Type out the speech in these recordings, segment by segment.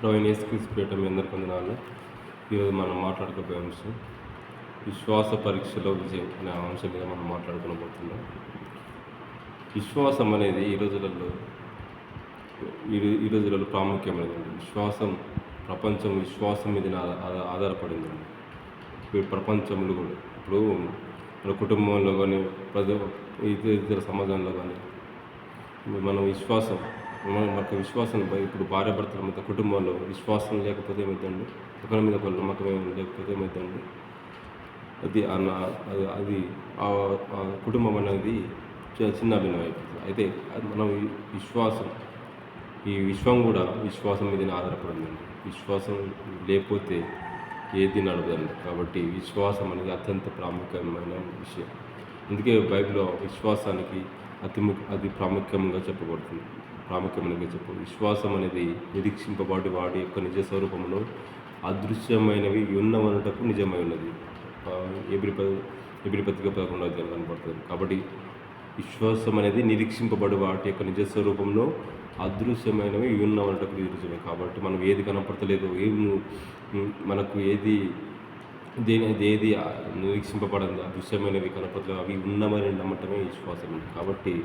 ప్రవీణ్ యేసుక్రీస్తు పేరిట మీ అందరికీ వందనాలు. ఈరోజు మనం మాట్లాడుకోబోయే అంశం విశ్వాస పరీక్షలో విజయం అనే అంశం మీద మనం మాట్లాడుకోబోతున్నాం. విశ్వాసం అనేది ఈ రోజులలో ప్రాముఖ్యమైనదండి. ప్రపంచం విశ్వాసం మీద ఆధారపడిందండి. ఇప్పుడు ప్రపంచంలో కూడా ఇప్పుడు మన కుటుంబంలో కానీ ఇతర సమాజంలో కానీ మనకు విశ్వాసం ఇప్పుడు భార్యాభర్తల మధ్య కుటుంబంలో విశ్వాసం లేకపోతే ఏమవుతుందండి, ఒకరి మీద ఒకరు నమ్మకం లేకపోతే ఏమవుతుందండి, అది ఆ కుటుంబం అనేది చిన్న భిన్నం అయిపోతుంది. అయితే మనం ఈ విశ్వం కూడా విశ్వాసం మీద ఆధారపడిందండి. విశ్వాసం లేకపోతే ఏది నడవదండి. కాబట్టి విశ్వాసం అనేది అత్యంత ప్రాముఖ్యమైన విషయం. అందుకే బైబిల్లో విశ్వాసానికి అతి ప్రాముఖ్యంగా విశ్వాసం అనేది నిరీక్షింపబడి వాడి యొక్క నిజ స్వరూపంలో అదృశ్యమైనవి ఉన్నవనటకు నిజమై ఉన్నది. ఎబ్రీ పత్రిక 11 కనపడుతుంది. కాబట్టి విశ్వాసం అనేది నిరీక్షింపబడి వాటి యొక్క నిజ స్వరూపంలో అదృశ్యమైనవి ఉన్నవనటకు నిజమే. కాబట్టి మనం ఏది కనపడతలేదు, మనకు ఏది నిరీక్షింపబడింది, అదృశ్యమైనవి కనపడలేదు, అవి ఉన్నవని నమ్మటమే విశ్వాసం. కాబట్టి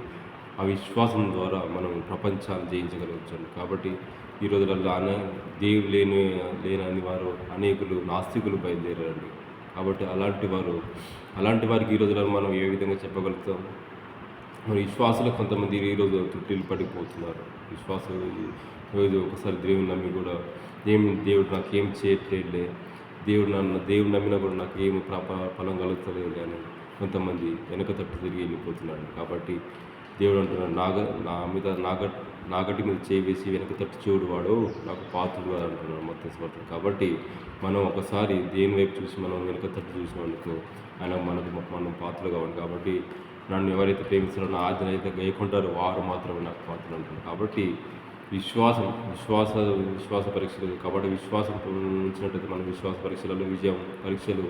ఆ విశ్వాసం ద్వారా మనం ప్రపంచాన్ని జయించగలవచ్చు. కాబట్టి ఈ రోజులలో దేవుడు లేనని వారు అనేకులు నాస్తికులు బయలుదేరారండి. కాబట్టి అలాంటి వారికి ఈ రోజులలో మనం ఏ విధంగా చెప్పగలుగుతాం? మరి విశ్వాసులు కొంతమంది ఈరోజు తుట్టిలు పడిపోతున్నారు. విశ్వాసులు ఈరోజు ఒకసారి దేవుని నమ్మి కూడా దేవుడు నాకేం చేయట్లేదులే, దేవుడు నమ్మినా కూడా నాకు ఏమి ఫలం కలుగుతలేదు కానీ కొంతమంది వెనక తట్టు తిరిగి వెళ్ళిపోతున్నాడు. కాబట్టి దేవుడు అంటున్నాడు, నాగటి మీద చేసి వెనక తట్టు చూడు వాడు నాకు పాత్రుడు అంటున్నాడు మొత్తం స్వార్థం. కాబట్టి మనం ఒకసారి దేని వైపు చూసి మనం వెనక తట్టు చూసినందుకు మనం పాత్రలు కావాలి. కాబట్టి నన్ను ఎవరైతే ప్రేమిస్తారో నా ఆజ్ఞ అయితే గైకుంటారో వారు మాత్రమే నాకు పాత్రలు అంటున్నారు. కాబట్టి విశ్వాస పరీక్షలు. కాబట్టి విశ్వాసం ఉంచినట్టయితే మన విశ్వాస పరీక్షలు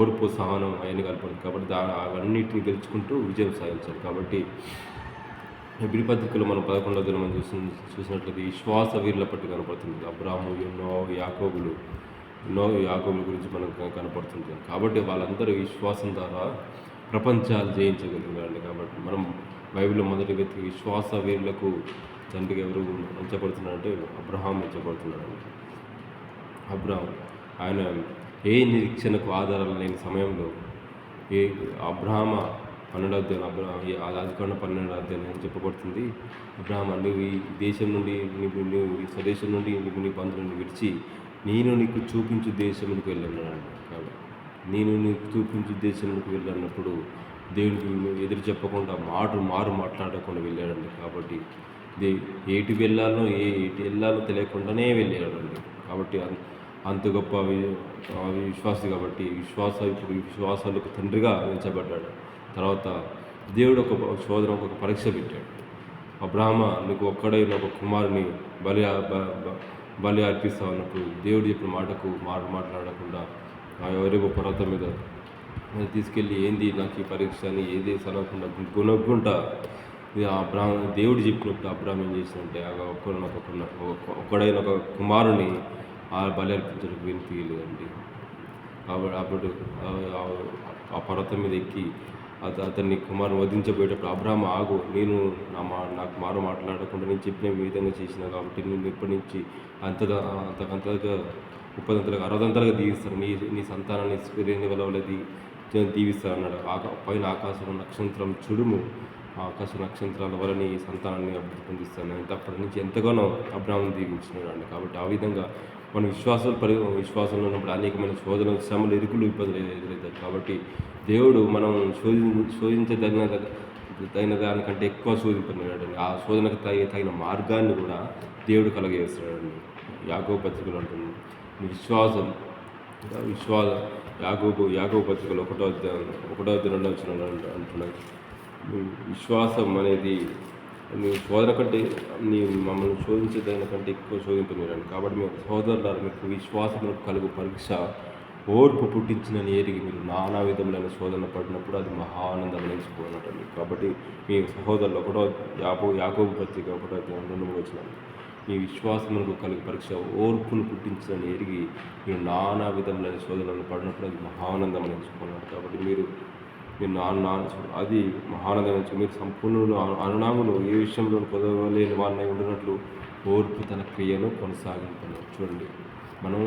ఓర్పు, సహనం అవన్నీ కలపడం. కాబట్టి అవన్నిటిని గెలుచుకుంటూ విజయం సాధించాలి. కాబట్టి ఎబ్రీ పత్రికలో మనం 11వ మనం చూసినట్లయితే విశ్వాస వీరుల పట్టు కనపడుతుంది. అబ్రాహాము, యాకోబుల గురించి మనకు కనపడుతుంది. కాబట్టి వాళ్ళందరూ విశ్వాసం ద్వారా ప్రపంచాలు జయించగలిగారండి. కాబట్టి మనం బైబిల్లో మొదటి వ్యక్తి విశ్వాస వీరులకు తండ్రికి ఎవరు ఎంచబడుతున్నారంటే అబ్రహాం ఎంచబడుతున్నాడు. ఆయన ఏ నిరీక్షణకు ఆధారాలు లేని సమయంలో అబ్రహామ 12వ అధ్యాయం ఆదికాండం 12వ అధ్యాయం ఏం చెప్పబడుతుంది? అబ్రహామ, నువ్వు ఈ దేశం నుండి నువ్వు ఈ స్వదేశం నుండి నీ బంధువులను విడిచి నేను నీకు చూపించు దేశంలోకి వెళ్ళన్నాడు. కాబట్టి నేను నీకు చూపించు దేశంలోకి వెళ్ళన్నప్పుడు దేవునికి ఎదురు చెప్పకుండా మాట్లాడకుండా వెళ్ళాడండి. కాబట్టి ఏటి వెళ్ళాలో తెలియకుండానే వెళ్ళాడండి. కాబట్టి అంత గొప్ప విశ్వాసి. కాబట్టి విశ్వాసాలకు తండ్రిగా ఎంచబడ్డాడు. తర్వాత దేవుడు ఒక పరీక్ష పెట్టాడు. అబ్రహామ, నీకు ఒక్కడైన ఒక కుమారుని బలి అర్పిస్తావు అన్నప్పుడు దేవుడు చెప్పిన మాటకు మాట్లాడకుండా ఎవరికో పర్వతం మీద తీసుకెళ్ళి ఏంది నాకు ఈ పరీక్ష అని ఏది సనకుండా గుణగుంటా దేవుడు చెప్పినప్పుడు అబ్రహాం ఏం చేసినంటే ఒక్కడైన ఒక కుమారుని ఆ బలి అర్పించడానికి తీయలేదండి. కాబట్టి అప్పుడు ఆ పర్వతం మీద ఎక్కి అతన్ని కుమారుని వధించబోయేటప్పుడు అబ్రహాం, ఆగు, నేను నాకు మాట్లాడకుండా నేను చెప్పిన విధంగా చేసిన కాబట్టి నేను ఇప్పటి నుంచి అంతగా 30 దీవిస్తాను, నీ సంతానాన్ని స్క్రీన్ వలవలది దీవిస్తాను అన్నాడు. పైన ఆకాశం నక్షత్రం చూడుము, ఆకాశ నక్షత్రాల వల్ల నీ సంతానాన్ని అభివృద్ధి పొందిస్తాను. అప్పటి నుంచి ఎంతగానో అబ్రహాం దీవించినాడు అండి. కాబట్టి ఆ విధంగా మన విశ్వాసంలో ఉన్నప్పుడు అనేకమైన శోధనలు, శ్రమలు, ఇరుకులు, ఇబ్బందులు ఎదురవుతాయి. కాబట్టి దేవుడు మనం శోధించదగిన దానికంటే ఎక్కువ శోధింపలేడండి. ఆ శోధనకు తగిన మార్గాన్ని కూడా దేవుడు కలగజేస్తాడండి. యాకోబు పత్రికలు అంటుంది యాకోబు పత్రికలు 1వ అధ్యాయం 2 అంటున్నాడు, విశ్వాసం అనేది శోధన కంటే మమ్మల్ని శోధించేదాని కంటే ఎక్కువ శోధింపలేరండి. కాబట్టి మేము సహోదరులారా, మీకు విశ్వాసములకు కలుగు పరీక్ష ఓర్పు పుట్టించిన ఎరిగి మీరు నానా విధములైన శోధన పడినప్పుడు అది మహానందం నేర్చుకోనటండి. కాబట్టి మీ సహోదరులు యాకోబు పత్రిక 1వ అధ్యాయం 2 వచ్చినాను, మీ విశ్వాసమునకు కలుగు పరీక్ష ఓర్పును పుట్టించని ఎరిగి మీరు నానా విధములైన శోధనలు పడినప్పుడు అది మహానందం ఎంచుకున్నాడు. కాబట్టి మీరు అది మహానందం ఎంచుకుని మీరు సంపూర్ణులు అనునాములు ఏ విషయంలో కొదవలేని వాళ్ళని ఉండినట్లు ఓర్పు తన క్రియను కొనసాగించుకున్నాడు. చూడండి, మనం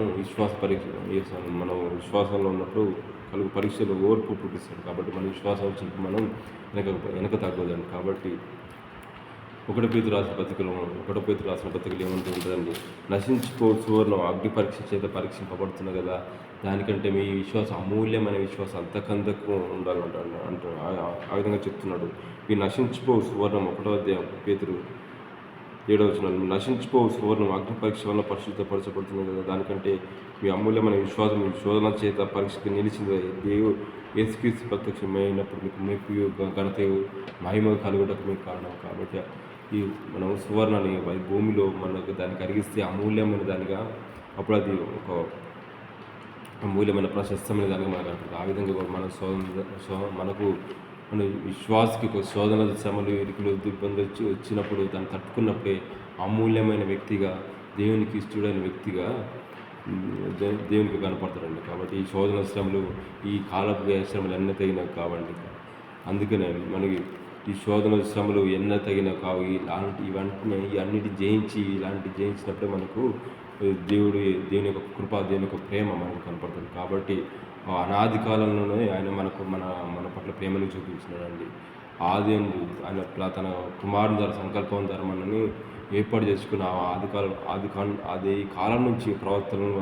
మనం విశ్వాసంలో ఉన్నప్పుడు కలుగు పరీక్షలు ఓర్పు పుట్టిస్తాడు. కాబట్టి మన విశ్వాసం వచ్చినప్పుడు మనం వెనక తగ్గదండి. కాబట్టి ఒకటో పేతురు రాసిన పత్రికలు ఏమంటూ ఉంటుందండి, నశించుకో సువర్ణం అగ్ని పరీక్ష చేత పరీక్షింపబడుతుంది కదా, దానికంటే మీ విశ్వాసం అమూల్యమైన విశ్వాసం అంతకంతకు ఉండాలంటాడు. ఆ విధంగా చెప్తున్నాడు. ఈ నశించిపో సువర్ణం 1వ అధ్యాయం పేతురు 7వ వచనం, నశించిపో సువర్ణం అగ్ని పరీక్ష వల్ల పరిశుద్ధపరచబడుతుంది కదా, దానికంటే మీ అమూల్యమైన విశ్వాసం మీ శోధన చేత పరీక్షకి నిలిచింది యేసుక్రీస్తు ప్రత్యక్షమైనప్పుడు మీకు ఘనత మహిమ కలుగుటకు మీకు కారణం. కాబట్టి ఈ మనం సువర్ణని భూమిలో మనకు దాన్ని కరిగిస్తే అమూల్యమైన దానిగా అప్పుడు అది ఒక అమూల్యమైన ప్రశస్తమైన దానిగా మనకు అంటుంది. ఆ విధంగా మనకు మన విశ్వాసకి శోధన శ్రమలు ఇరుకులు ఇబ్బంది వచ్చినప్పుడు దాన్ని తట్టుకున్నప్పుడే అమూల్యమైన వ్యక్తిగా దేవునికి ఇష్టడైన వ్యక్తిగా దేవునికి కనపడతారండి. కాబట్టి ఈ శోధన శ్రమలు ఈ కాలపు శ్రమలు ఎన్న తగినవి కావండి. అందుకనే మనకి ఈ శోధన శ్రమలు ఎన్న తగినవి కావు. ఇవన్నిటి జయించినప్పుడే మనకు దేవుని యొక్క కృప, దేవుని యొక్క ప్రేమ మనకు కనపడుతుంది. కాబట్టి అనాది కాలంలోనే ఆయన మన పట్ల ప్రేమను చూపించినాడండి. ఆయన తన కుమారుని ద్వారా సంకల్పం ద్వారా మనల్ని ఏర్పాటు చేసుకున్న ఆది కాలం నుంచి ప్రవక్తలను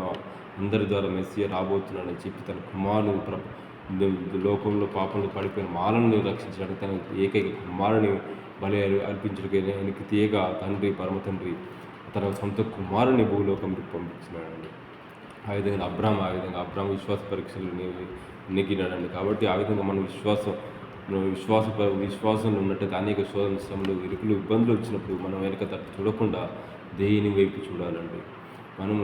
అందరి ద్వారా మెస్సియా రాబోతున్నాడని చెప్పి తన కుమారుని లోకంలో పాపంలో పడిపోయిన మాలను రక్షించడానికి తన ఏకైక కుమారుని బలి అర్పించడానికి ఆయనకి తీయగా పరమ తండ్రి తన సొంత కుమారుని భూలోకంకి పంపించినాడండి. ఆ విధంగా అబ్రాహం విశ్వాస పరీక్షలు నెగ్గినాడండి. కాబట్టి ఆ విధంగా మన విశ్వాసంలో ఉన్నట్టయితే అనేక శోధన శ్రమలు ఇరుకులు ఇబ్బందులు వచ్చినప్పుడు మనం వెనక తట్టు చూడకుండా దేవుని వైపు చూడాలండి. మనము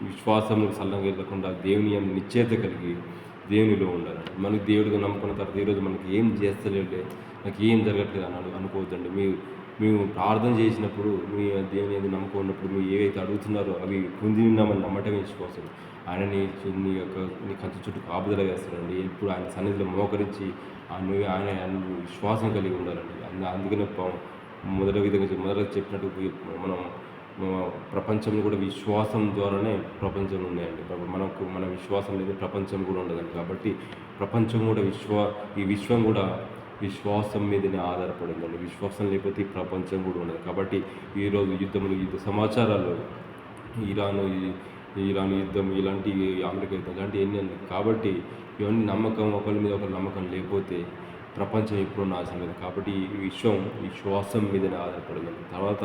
విశ్వాసంలో సల్లంగా వెళ్ళకుండా దేవుని నిశ్చయత కలిగి దేవునిలో ఉండాలండి. మనకి దేవుడిగా నమ్ముకున్న తర్వాత ఈరోజు మనకి ఏం చేస్తలేదే, నాకు ఏం జరగట్లేదు అని అనుకోవద్దండి. మేము ప్రార్థన చేసినప్పుడు మీ దేవుని ఏది నమ్ముకున్నప్పుడు మీరు ఏవైతే అడుగుతున్నారో అవి పొంది ఉన్నామని నమ్మటం వేసుకోవచ్చు. ఆయన నీ కంచు చుట్టూ కాపుదల వేస్తాడండి. ఎప్పుడు ఆయన సన్నిధిలో మోకరించి ఆయన విశ్వాసం కలిగి ఉండాలండి. అందుకనే మొదట చెప్పినట్టు మనం ప్రపంచంలో కూడా విశ్వాసం ద్వారానే ప్రపంచంలో ఉన్నాయండి. మన విశ్వాసం లేదు ప్రపంచం కూడా ఉండదండి. కాబట్టి ప్రపంచం కూడా ఈ విశ్వం కూడా విశ్వాసం మీదనే ఆధారపడిందండి. విశ్వాసం లేకపోతే ఈ ప్రపంచం కూడా ఉండదు. కాబట్టి ఈరోజు యుద్ధ సమాచారాలు ఇరాన్ యుద్ధం ఇలాంటి అమెరికా యుద్ధం ఇలాంటివి ఎన్ని ఉన్నాయి. కాబట్టి ఇవన్నీ ఒకరి మీద ఒకరి నమ్మకం లేకపోతే ప్రపంచం ఎప్పుడూ నాశనం లేదు. కాబట్టి ఈ విశ్వాసం మీదనే ఆధారపడిందండి. తర్వాత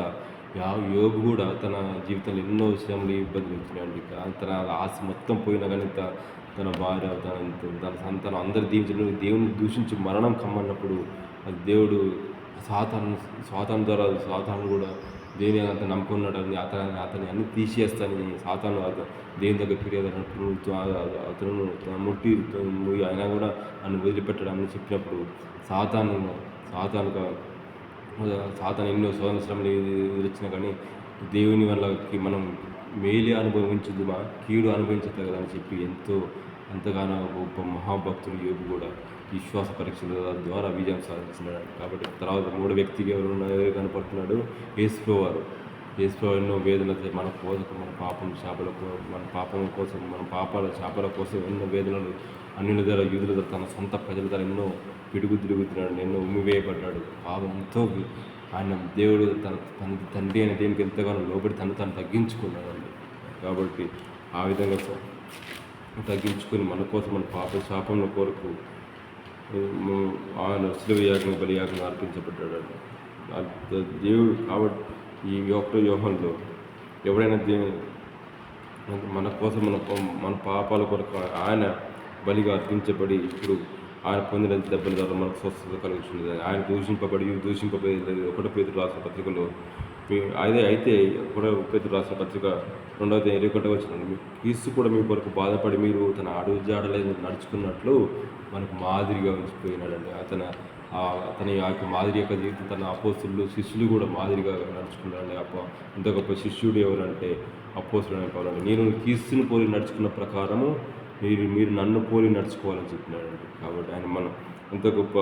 యోబు కూడా తన జీవితంలో ఎన్నో విషయంలో ఇబ్బందులు వచ్చినాయండి. తన ఆశ మొత్తం పోయినా కానీ తన భార్య తన సంతానం అందరు దేవుని దూషించి మరణం కమ్మన్నప్పుడు అది దేవుడు సాతాను ద్వారా సాతాను కూడా దేవుని అంత నమ్ముకున్నాడని అతన్ని అన్ని తీసేస్తానని సాతాను దేవుని దగ్గర ఫిర్యాదు అతను ముట్టి అయినా కూడా నన్ను వదిలిపెట్టడాన్ని చెప్పినప్పుడు సాతాను ఎన్నో శోధన శ్రమలు ఎదురొచ్చినా కానీ దేవుని వల్లకి మనం మేలు అనుభవించదుమా కీడు అనుభవించదు కదా అని చెప్పి ఎంతగానో గొప్ప మహాభక్తులు యోబు కూడా విశ్వాస పరీక్షల ద్వారా విజయం సాధించినాడు. కాబట్టి తర్వాత మూడో వ్యక్తికి ఎవరు కనపడుతున్నాడు? యేసుప్రభువారు ఎన్నో వేదన మన పాపం కోసం మన పాపాల శాపాల కోసం ఎన్నో వేదనలు అన్యుల ద్వారా యూదుల ద్వారా తన సొంత ప్రజల ద్వారా ఎన్నో పిడుగుతున్నాడు, ఎన్నో ఉమ్మివేయబడ్డాడు. పాపంతో ఆయన దేవుడు తన తండ్రి అనే దేవునికి ఎంతగానో లోబడి తను తగ్గించుకున్నాడండి. కాబట్టి ఆ విధంగా తగ్గించుకొని మన కోసం మన పాప శాపంలో కొరకు ఆయన శిలువ యాగం బలియాగం అర్పించబడ్డాడు దేవుడు. కాబట్టి ఈ యోహంలో ఎవడైనా మన కోసం మన పాపాల కొరకు ఆయన బలిగా అర్పించబడి ఇప్పుడు ఆయన పొందిన దెబ్బల ద్వారా మనకు స్వస్థత కలుగుతుంది. ఆయన దూషింపబడి 1 పేతురు రాసిన పత్రికలో అయితే 1 పేతురు రాసిన పత్రిక 2వ అధ్యాయం 21వ వచనం, క్రీస్తు కూడా మీ కొరకు బాధపడి మీరు తన అడుగు జాడలేదు నడుచుకున్నట్లు మనకు మాదిరిగా ఉంచిపోయినాడండి. తన యొక్క మాదిరి యొక్క జీవితం తన అపోస్తులు శిష్యులు కూడా మాదిరిగా నడుచుకున్నారండి. ఇంత గొప్ప శిష్యుడు ఎవరంటే అపోస్తులైన పౌలు. నేను క్రీస్తుని పోలి నడుచుకున్న ప్రకారము మీరు నన్ను పోలి నడుచుకోవాలని చెప్పినాడండి. కాబట్టి ఆయన మనం ఎంత గొప్ప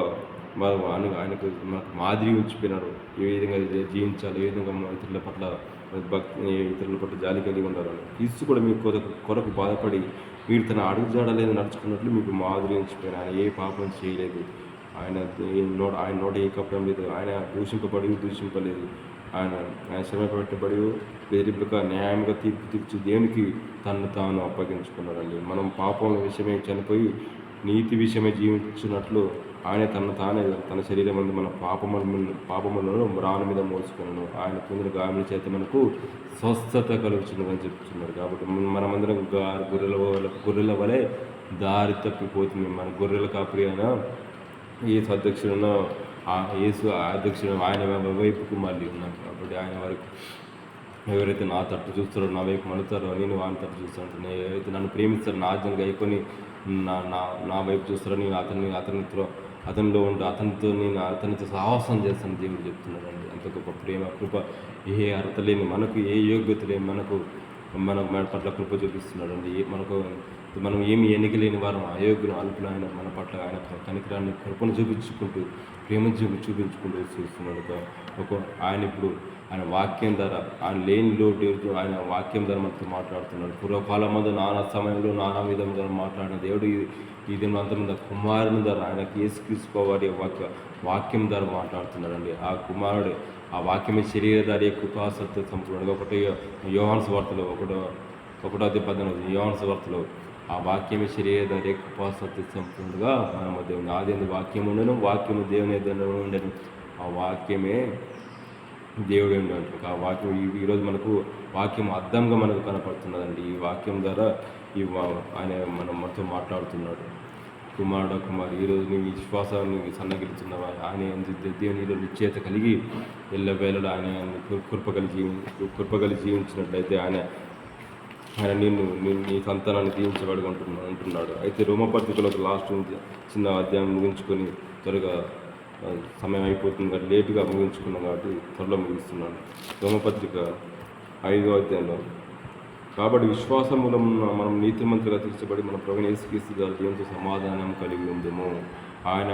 ఆయనకు మనకు మాదిరి ఉంచిపోయినాడు. ఏ విధంగా జీవించాలి, ఏ విధంగా ఇతరుల పట్ల ఇతరుల పట్ల జాలి కలిగి ఉండాలని. క్రీస్తు కూడా మీ కొరకు బాధపడి మీరు తన అడుగుజాడలేదు నడుచుకున్నట్లు మీకు మాదిరి ఉంచిపోయిన. ఆయన ఏ పాపం చేయలేదు, ఆయన నోట ఏ కప్పడం లేదు, ఆయన దూషింపలేదు, ఆయన శ్రమ పెట్టబడి బెదిరింపుగా న్యాయంగా తీర్చి దేవునికి తను తాను అప్పగించుకున్నాడండి. మనం పాపం విషయమే చనిపోయి నీతి విషయమే జీవించినట్లు ఆయన తన శరీరం మంది మన పాపములను రాను మీద మోసుకున్నాను. ఆయన పొందిన గాయముల చేత మనకు స్వస్థత కలుగుతున్నదని చెప్తున్నారు. కాబట్టి మనమందరం గొర్రెల వలె దారి తప్పిపోతుంది. మన గొర్రెల కాపరి అయినా యేసు అధ్యక్షుడున్న యేసు అధ్యక్షుడు ఆయన వైపుకు మళ్ళీ ఉన్నాం. కాబట్టి ఆయన వరకు ఎవరైతే నా తట్టు చూస్తారో, నా వైపు మడుతారో, నేను వాని తట్టు చూస్తాను. ఎవరైతే నన్ను ప్రేమిస్తారో, నా ఆజ్ఞలు గైకొని నా వైపు చూస్తారో, నేను అతనిలో ఉంటూ అతనితో సాహసం చేస్తాను దేవుడు చెప్తున్నాడండి. అంత గొప్ప ప్రేమ, కృప, ఏ అర్హత లేని మనకు, ఏ యోగ్యత లేని మన పట్ల కృప చూపిస్తున్నాడండి. మనం ఏమి ఎన్నిక లేని వారం, అయోగ్యులు, అల్పులు ఆయన మన పట్ల ఆయన కనికరాన్ని, కృపను చూపించుకుంటూ, ప్రేమ చూపించుకుంటూ చూస్తున్నాడు. ఆయన ఇప్పుడు ఆయన వాక్యం ద్వారా, ఆయన లేని లోటు ఆయన వాక్యం ద్వారా మనతో మాట్లాడుతున్నాడు. పూర్వకాలం మందు నానా సమయంలో నానా విధంగా మాట్లాడిన దేవుడు ఈ దినవంతమైన కుమారుని ద్వారా ఆయనకి యేసుక్రీస్తు వాక్యం ద్వారా మాట్లాడుతున్నాడండి. ఆ కుమారుడు ఆ వాక్యమే శరీరధారి కృపాసత్య సంపూర్ణంగా యోహాను సువార్తలో 1:18 యోహాను సువార్తలో ఆ వాక్యమే శరీరధారి కృపాసత్య సంపూర్ణంగా మన మధ్య ఉంది. ఆది వాక్యం ఉండను, వాక్యము దేవుని ఉండను, ఆ వాక్యమే దేవుడు ఏంటి అంటారు. ఆ వాక్యం ఈరోజు మనకు వాక్యం అర్థంగా మనకు కనపడుతున్నదండి. ఈ వాక్యం ద్వారా ఆయన మనతో మాట్లాడుతున్నాడు. కుమారి ఈరోజు నీ విశ్వాసాన్ని సన్నగిలుతున్నావా? ఆయన దేవుని ఈరోజు నిశ్చయత కలిగి ఎల్లవేళలో ఆయన కృపగలి జీవించినట్లయితే ఆయన నీ సంతానాన్ని దీవించబడి అంటున్నాడు. అయితే రోమపత్రికలకు లాస్ట్ చిన్న అధ్యాయం ముగించుకొని త్వరగా సమయం అయిపోతుంది కాబట్టి లేటుగా ముగించుకున్నాం కాబట్టి త్వరలో ముగిస్తున్నాను. రోమపత్రిక 5వ అధ్యాయంలో, కాబట్టి విశ్వాసం మూలం మనం నీతిమంతులుగా తీర్చబడి మన ప్రభువైన యేసుక్రీస్తు ద్వారా దేవునితో సమాధానం కలిగి ఉందేమో. ఆయన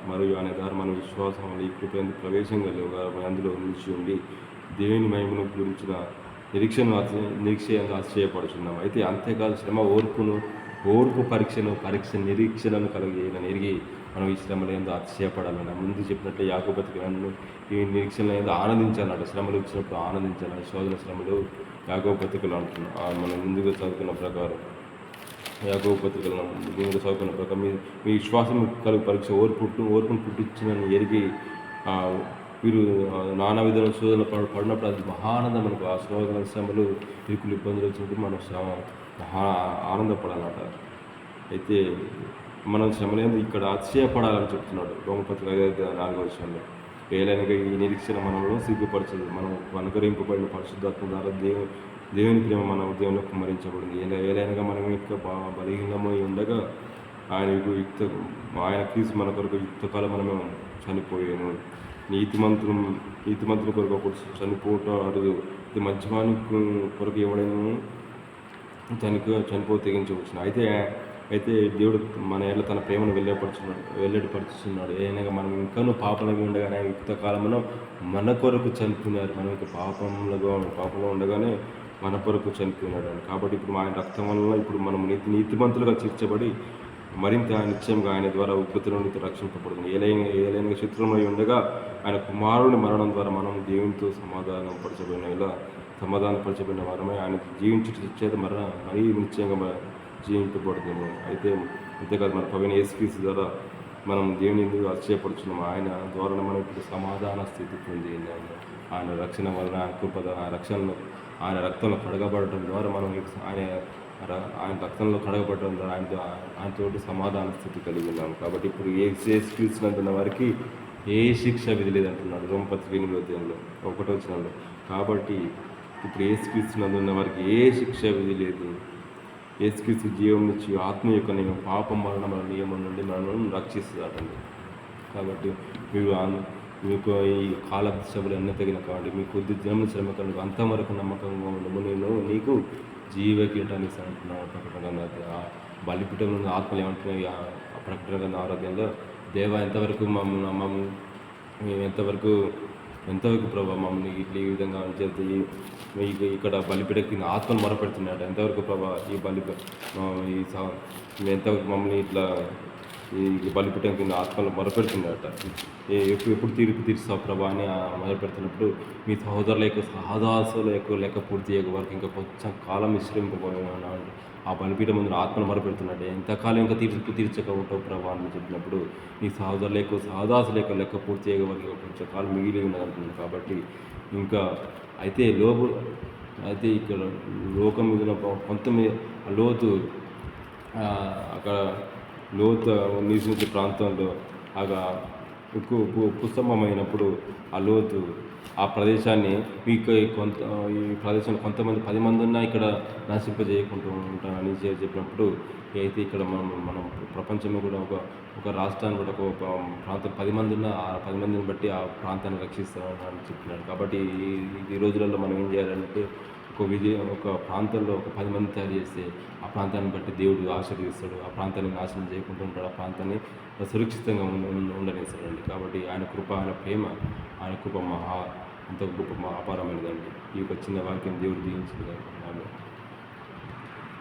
మరియు ఆయన ద్వారా మన విశ్వాసం వల్ల ఈ కృప ప్రవేశం కలిగి అందులో నిలిచి ఉండి దేవుని మహిమను గురించిన నిరీక్షను ఆశ్చర్యపడుచున్నాం. అయితే అంతేకాదు శ్రమ ఓర్పు పరీక్ష నిరీక్షణను ఎరిగి మనం ఈ శ్రమలు ఏందో అతిశయపడాలన్న ముందు చెప్పినట్లే యాకోబు పత్రికలను ఈ నిరీక్షణ ఏందో ఆనందించాలన్నమాట. శ్రమలు వచ్చినప్పుడు ఆనందించాలి. శోధన శ్రమలు యాకోబు పత్రికలు అంటున్నాం. మనం ముందుగా చదువుకున్న ప్రకారం యాకోబు పత్రికలను ముందుగా చదువుకున్న ప్రకారం మీ విశ్వాసం కలుగు పరీక్ష ఓర్పును పుట్టించినని ఎరిగి వీరు నానా విధాల శోధనలు పడినప్పుడు అది మహానందం. మనకు ఆ శోధన శ్రమలు ఇరుకులు ఇబ్బందులు వచ్చినప్పుడు మనం ఆనందపడాలన్నమాట. అయితే మనం శ్రమలేదు ఇక్కడ అతిశయపడాలని చెప్తున్నాడు రోమపత్రిక 5:4 విషయంలో. ఏలైనగా ఈ నిరీక్షణ మనలో సిగ్గుపరచదు. మనం అనుకరింపబడిన పరిశుద్ధాత్మ ద్వారా దేవుని ప్రేమ మన ఉద్యమంలో కుమ్మరించబడింది. ఏలైనగా మనం యొక్క బలహీనమై ఉండగా ఆయన క్రీస్తు మన కొరకు యుక్తకాలం మనమే చనిపోయాను. నీతిమంతుల కొరకు ఒకటి చనిపోవటం అరుదు. ఇది మధ్యమాని కొరకు ఎవడైనా చనిపోతే తెగించవచ్చును. అయితే దేవుడు మన ఏళ్ళ తన ప్రేమను వెల్లడిపరుచుతున్నాడు. ఏదైనా మనం ఇంకనూ పాపంలో ఉండగానే యుక్త కాలంలో మన కొరకు చనిపోయినారు. మనం ఇక పాపంలో ఉండగానే మన కొరకు చనిపోయినాడు. కాబట్టి ఇప్పుడు ఆయన రక్తం వల్ల ఇప్పుడు మనం నీతిమంతులుగా తీర్చబడి మరింత నిశ్చయంగా ఆయన ద్వారా ఉగ్రత నుండి రక్షింపబడుతుంది. ఏలైన శత్రువులై ఉండగా ఆయన కుమారుని మరణం ద్వారా మనం దేవునితో సమాధానపరచబడిన వారమై ఆయన జీవించేది మరీ నిశ్చయంగా జీవింపబడుతున్నాము. అంతేకాదు మన ప్రభువైన యేసుక్రీస్తు ద్వారా మనం దేవుని ఎందుకు ఆశ్చర్యపడుతున్నాము. ఆయన ద్వారా మనం ఇప్పుడు సమాధాన స్థితి పొంది ఆయన రక్షణ వలన ఆయన రక్తంలో కడగబడటం ద్వారా మనం ఆయన రక్తంలో కడగబడటం ద్వారా ఆయనతోటి సమాధాన స్థితి కలిగి ఉన్నాము. కాబట్టి ఇప్పుడు యేసుక్రీస్తునందున్న వారికి ఏ శిక్ష విధి లేదంటున్నాడు రోమపత్రిక 8వ అధ్యాయంలో 1వ వచనంలో. కాబట్టి ఇప్పుడు యేసుక్రీస్తునందున్న వారికి ఏ శిక్ష విధి లేదు. యేసుక్రీస్తు జీవం నుంచి ఆత్మ యొక్క నియమం పాపం మరణం నియమం నుండి మనల్ని రక్షిస్తుందటండి. కాబట్టి మీరు మీకు ఈ కాల శ్రమలు ఎన్న తగిన కావండి మీ కొద్ది దినముల శ్రమ కనుక అంతవరకు నమ్మకంగా ఉండము నేను నీకు జీవ కిరీటాన్ని ఇస్తానంటున్నాను ప్రకటన ఆ బలిపీఠం నుండి ఆత్మలు ఏమంటున్నాయి ఆ ప్రకటన ఆరోగ్యంలో దేవ ఎంతవరకు మమ్మల్ని మేము ఎంతవరకు ప్రభావ మమ్మల్ని ఇట్లా ఈ విధంగా చేస్తే మీకు ఇక్కడ బలిపీఠ కింద ఆత్మను మొరపెడుతున్నాడు ఎంతవరకు ప్రభావ ఈ ఎంతవరకు మమ్మల్ని ఇట్లా ఈ బలిపీఠం కింద ఆత్మలు మొరపెడుతున్నాడట ఎప్పుడు తీరుస్తావు ప్రభా అని మొదలుపెడుతున్నప్పుడు మీ సహోదరుల యొక్క సహదాసుల యొక్క లెక్క పూర్తి అయ్యే వరకు ఇంకా కొంచెం కాలం విశ్రమింపబోయినా ఆ బలిపీఠం ముందు ఆత్మను మొరపెడుతున్నాడు ఎంతకాలం ఇంకా తీర్చక ఉంటావు ప్రభా అని చెప్పినప్పుడు నీ సహోదరుల యొక్క సహదాసుల యొక్క లెక్క పూర్తి అయ్యే వరకు కొంచెం కాలం మిగిలి ఉన్నదంటున్నాను కాబట్టి ఇంకా అయితే ఇక్కడ లోకం మీద కొంతమంది లోతు అక్కడ లోతు నివసించే ప్రాంతంలో ఆగా పుస్తమమైనప్పుడు ఆ లోతు ఆ ప్రదేశాన్ని మీకు ఈ ప్రదేశంలో కొంతమంది 10 మంది ఉన్నా ఇక్కడ నశింపజేయకుంటూ ఉంటానని చెప్పినప్పుడు అయితే ఇక్కడ మనం ప్రపంచంలో కూడా ఒక రాష్ట్రాన్ని కూడా ఒక ప్రాంతం 10 మంది ఉన్నా ఆ 10 మందిని బట్టి ఆ ప్రాంతాన్ని రక్షిస్తానని చెప్తున్నాడు కాబట్టి ఈ రోజులలో మనం ఏం చేయాలంటే ఒక ప్రాంతంలో ఒక 10 మంది తయారు చేస్తే ఆ ప్రాంతాన్ని బట్టి దేవుడు ఆశీర్వదిస్తాడు ఆ ప్రాంతాన్ని నాశనం చేయకుండా ఉంటాడు ఆ ప్రాంతాన్ని సురక్షితంగా ఉండనిస్తాడండి కాబట్టి ఆయన కృప ఆయన ప్రేమ ఆయన కృప అంత గొప్ప అపారమైనదండి ఈ యొక్క చిన్న వాక్యం దేవుడు దీవించింది. ఆమె